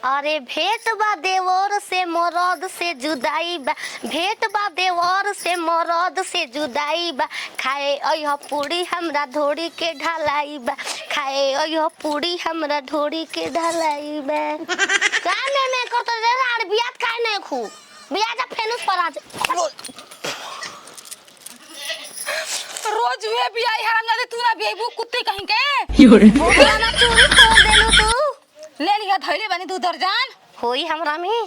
अरे भेंट बा देवर से मरद से जुदाई बा, भेंट बा देवर से मरद से जुदाई बा, खाए अइह पूरी हमरा ढोरी के ढलाई बा, खाए अइह पूरी हमरा ढोरी के ढलाई बा। काने में को तो रे बियात काहे नहीं खू बिया जा फेनुस पर आज रोज वे भी आई हराम जादे तू ना बेबू कुत्ते कहीं के ना चोरी कर देलू तू ले लिया धइले बानी तू दर्जन होई हमरा में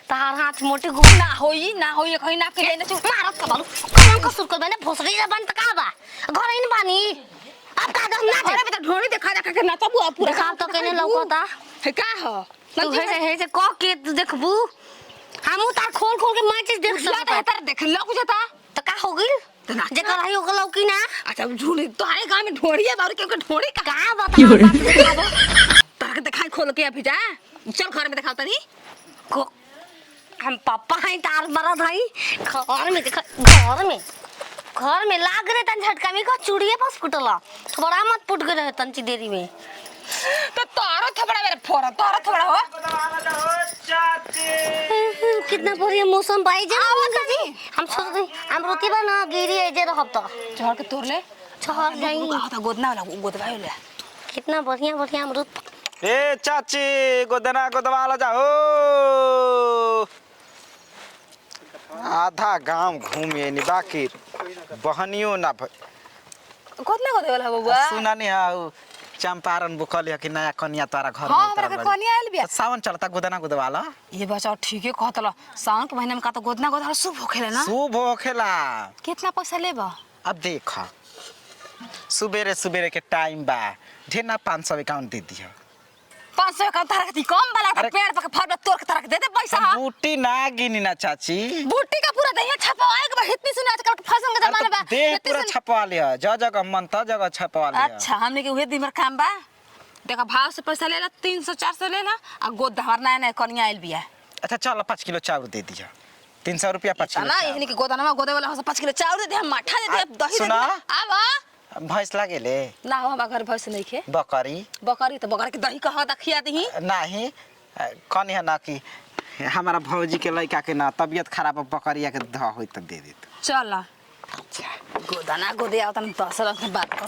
तार हाथ मोटी गो ना होई कहीं ना के लेने तू मारत का बालू कौन का सुर कर मैंने भोसड़ी जा बन का बा घर इन बानी अब का दम ना अरे बेटा ढोणी देखा जा के ना तबू पूरा देखा तो केने लौकता है का हो तू हे से क के देखबू हमू तार खोल खोल के माचिस देख सकता तार देख लौक जाता तो का हो गइल जेकर है ओकर लौकी ना अच्छा झूठी तोहरे गांव में ढोड़िया बार के ढोड़ी का बता तार के दिखाई खोल के अभी जा चल घर में दिखाओ तनी को हम पापा हैं तार मरद है घर में देखा घर में लाग रहे तन झटका में को चूड़िए बस फुटला थोड़ा मत फुट गए तंची देरी में तो तारो थबड़ा मेरे फोरा तारो थबड़ा हो कितना बढ़िया मौसम भाई जे हम सोच रहे हम रोटी बना गिरी है जे रहब तो चढ़ के तोड़ ले चढ़ जाई तो गोदना वाला गोदवा ले कितना बढ़िया बढ़िया अमरूद ए चाची गोदना गोदवाला जाओ आधा गांव घूमे नि बाकी बहनियो ना गोदना गोदवाला बबुआ सुना नहीं हाउ चंपारण बुकल है कि नया कन्या तारा घर हां हमरा के कन्या आइल बिया सावन चलता गोदना गोदवाला ये बच्चा ठीके कहतला सावन के महीना में का तो गोदना गोदवाला शुभ होखेला ना शुभ होखेला कितना पैसा लेबा अब देख सुबेरे सुबेरे के टाइम बा ढेर ना 500 अकाउंट दे दिया 500 का तारा के कम वाला अरे पेड़ पर फल तोड़ के तारा के दे दे पैसा बूटी ना गिनी ना चाची बूटी का पूरा दहिया छपवाए के इतनी सुना आजकल के फैशन के जमाना बा दे पूरा छपवा लिया जगह मन त जगह छपवा लिया अच्छा हमने के उहे दिमर काम बा देखा भाव से पैसा लेला 300 400 लेला आ गोद धर नया कन्या आइल बिया अच्छा चल 5 किलो चावल दे दिया 300 रुपया 5 किलो ना इहनी के गोदाना गोदे वाला 5 किलो चाउर दे हम माठा दे दे दही दे सुना? आब भैंस लागेले ना हो हम घर भैंस नहीं खे बकरी बकरी तो बकरी के दही कहा दखिया दही नहीं कनी है ना कि हमारा भौजी के लड़का के ना तबियत खराब बकरिया के ध होई त दे देत चल अच्छा गोदाना गोदे आवतन 10 रंग बात कर